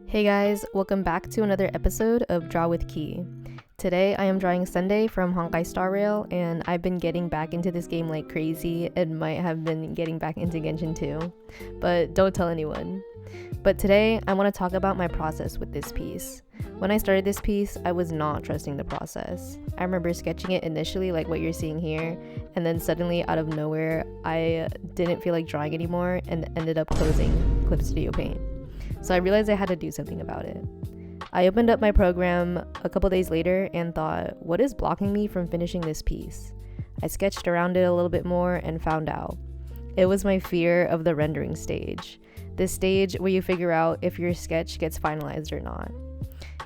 Hey guys, welcome back to another episode of Draw with Key. Today I am drawing Sunday from Honkai Star Rail, and I've been getting back into this game like crazy and might have been getting back into Genshin too, but don't tell anyone. But today I want to talk about my process with this piece. When I started this piece, I was not trusting the process. I remember sketching it initially like what you're seeing here, and then suddenly out of nowhere I didn't feel like drawing anymore and ended up closing Clip Studio Paint. So I realized I had to do something about it. I opened up my program a couple days later and thought, what is blocking me from finishing this piece? I sketched around it a little bit more and found out. It was my fear of the rendering stage. This stage where you figure out if your sketch gets finalized or not.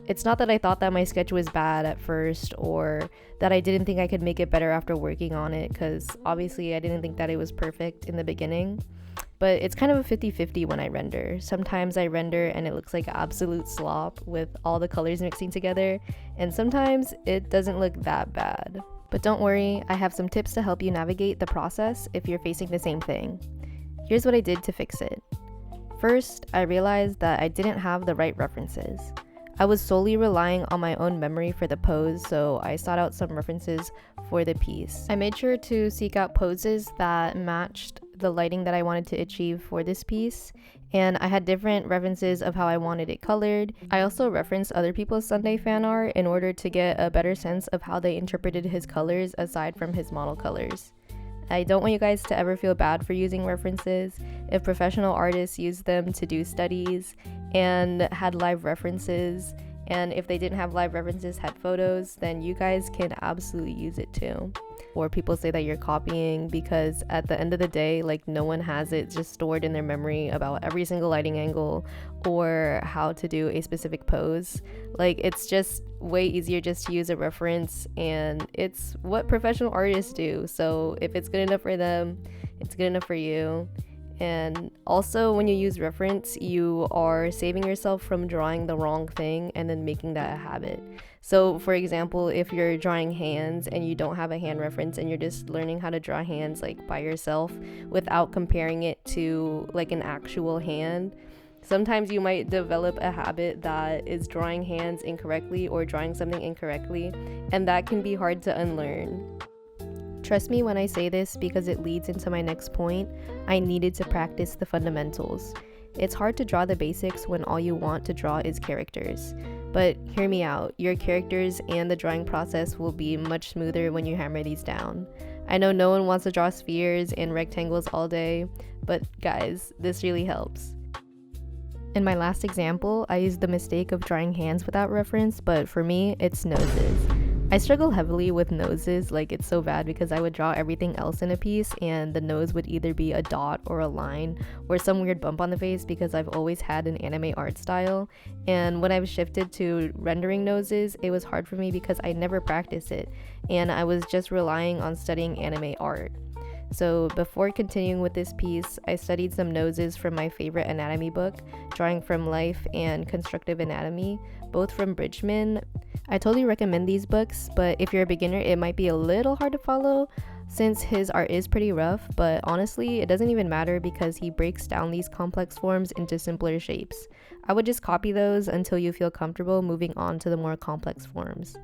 It's not that I thought that my sketch was bad at first or that I didn't think I could make it better after working on it, because obviously I didn't think that it was perfect in the beginning. But it's kind of a 50-50 when I render. Sometimes I render and it looks like absolute slop with all the colors mixing together, and sometimes it doesn't look that bad. But don't worry, I have some tips to help you navigate the process if you're facing the same thing. Here's what I did to fix it. First, I realized that I didn't have the right references. I was solely relying on my own memory for the pose, so I sought out some references for the piece. I made sure to seek out poses that matched the lighting that I wanted to achieve for this piece, and I had different references of how I wanted it colored. I also referenced other people's Sunday fan art in order to get a better sense of how they interpreted his colors aside from his model colors. I don't want you guys to ever feel bad for using references. If professional artists use them to do studies and had live references, and if they didn't have live references, had photos, then you guys can absolutely use it too. Or people say that you're copying, because at the end of the day, like, no one has it just stored in their memory about every single lighting angle or how to do a specific pose. Like, it's just way easier just to use a reference, and it's what professional artists do. So if it's good enough for them, it's good enough for you. And also, when you use reference, you are saving yourself from drawing the wrong thing and then making that a habit. So for example, if you're drawing hands and you don't have a hand reference and you're just learning how to draw hands like by yourself without comparing it to like an actual hand, sometimes you might develop a habit that is drawing hands incorrectly or drawing something incorrectly, and that can be hard to unlearn. Trust me when I say this, because it leads into my next point. I needed to practice the fundamentals. It's hard to draw the basics when all you want to draw is characters. But hear me out, your characters and the drawing process will be much smoother when you hammer these down. I know no one wants to draw spheres and rectangles all day, but guys, this really helps. In my last example, I used the mistake of drawing hands without reference, but for me, it's noses. I struggle heavily with noses, like it's so bad, because I would draw everything else in a piece and the nose would either be a dot or a line or some weird bump on the face, because I've always had an anime art style. And when I've shifted to rendering noses, it was hard for me because I never practiced it and I was just relying on studying anime art. So before continuing with this piece, I studied some noses from my favorite anatomy book, Drawing from Life and Constructive Anatomy, both from Bridgman. I totally recommend these books, but if you're a beginner, it might be a little hard to follow since his art is pretty rough, but honestly, it doesn't even matter because he breaks down these complex forms into simpler shapes. I would just copy those until you feel comfortable moving on to the more complex forms.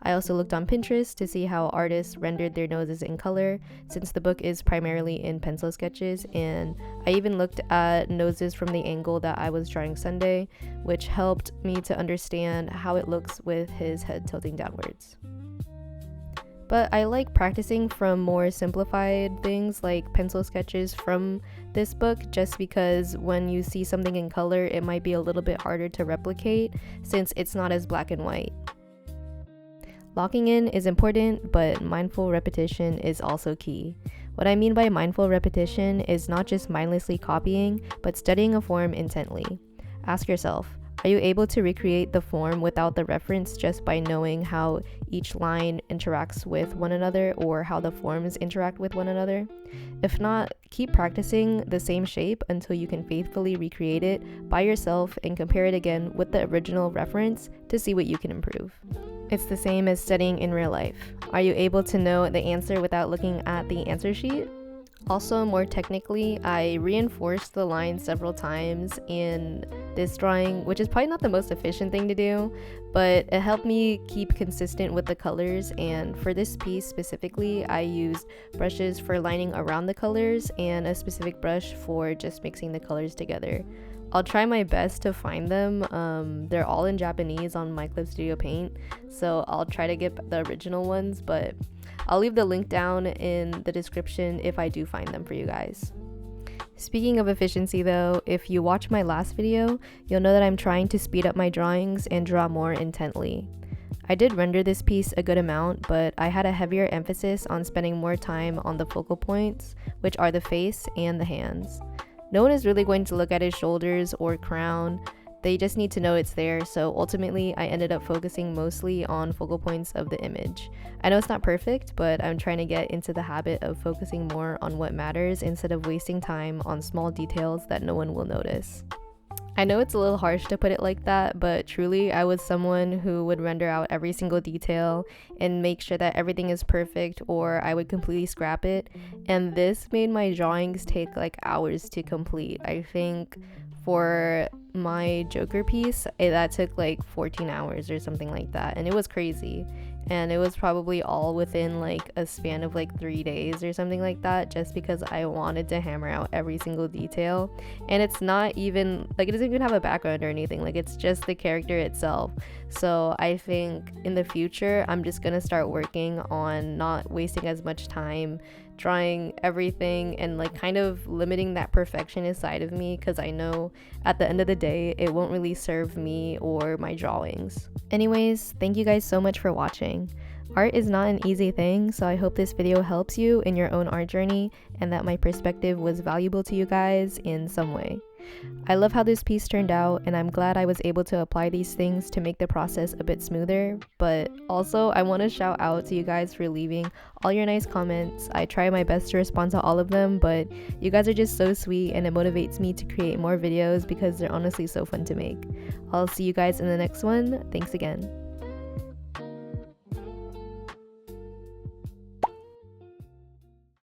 I also looked on Pinterest to see how artists rendered their noses in color, since the book is primarily in pencil sketches, and I even looked at noses from the angle that I was drawing Sunday, which helped me to understand how it looks with his head tilting downwards. But I like practicing from more simplified things like pencil sketches from this book, just because when you see something in color, it might be a little bit harder to replicate since it's not as black and white. Locking in is important, but mindful repetition is also key. What I mean by mindful repetition is not just mindlessly copying, but studying a form intently. Ask yourself, are you able to recreate the form without the reference just by knowing how each line interacts with one another or how the forms interact with one another? If not, keep practicing the same shape until you can faithfully recreate it by yourself and compare it again with the original reference to see what you can improve. It's the same as studying in real life. Are you able to know the answer without looking at the answer sheet? Also, more technically, I reinforced the line several times in this drawing, which is probably not the most efficient thing to do, but it helped me keep consistent with the colors. And for this piece specifically, I used brushes for lining around the colors and a specific brush for just mixing the colors together. I'll try my best to find them. They're all in Japanese on My Clip Studio Paint, so I'll try to get the original ones, but I'll leave the link down in the description if I do find them for you guys. Speaking of efficiency though, if you watch my last video, you'll know that I'm trying to speed up my drawings and draw more intently. I did render this piece a good amount, but I had a heavier emphasis on spending more time on the focal points, which are the face and the hands. No one is really going to look at his shoulders or crown, they just need to know it's there, so ultimately I ended up focusing mostly on focal points of the image. I know it's not perfect, but I'm trying to get into the habit of focusing more on what matters instead of wasting time on small details that no one will notice. I know it's a little harsh to put it like that, but truly I was someone who would render out every single detail and make sure that everything is perfect, or I would completely scrap it, and this made my drawings take like hours to complete. I think for my Joker piece, that took like 14 hours or something like that, and it was crazy. And it was probably all within like a span of like 3 days or something like that, just because I wanted to hammer out every single detail. And it's not even like, it doesn't even have a background or anything, like it's just the character itself. So I think in the future I'm just gonna start working on not wasting as much time drawing everything and like kind of limiting that perfectionist side of me, because I know at the end of the day it won't really serve me or my drawings. Anyways, thank you guys so much for watching. Art is not an easy thing, so I hope this video helps you in your own art journey and that my perspective was valuable to you guys in some way. I love how this piece turned out, and I'm glad I was able to apply these things to make the process a bit smoother, but also I want to shout out to you guys for leaving all your nice comments. I try my best to respond to all of them, but you guys are just so sweet and it motivates me to create more videos because they're honestly so fun to make. I'll see you guys in the next one. Thanks again.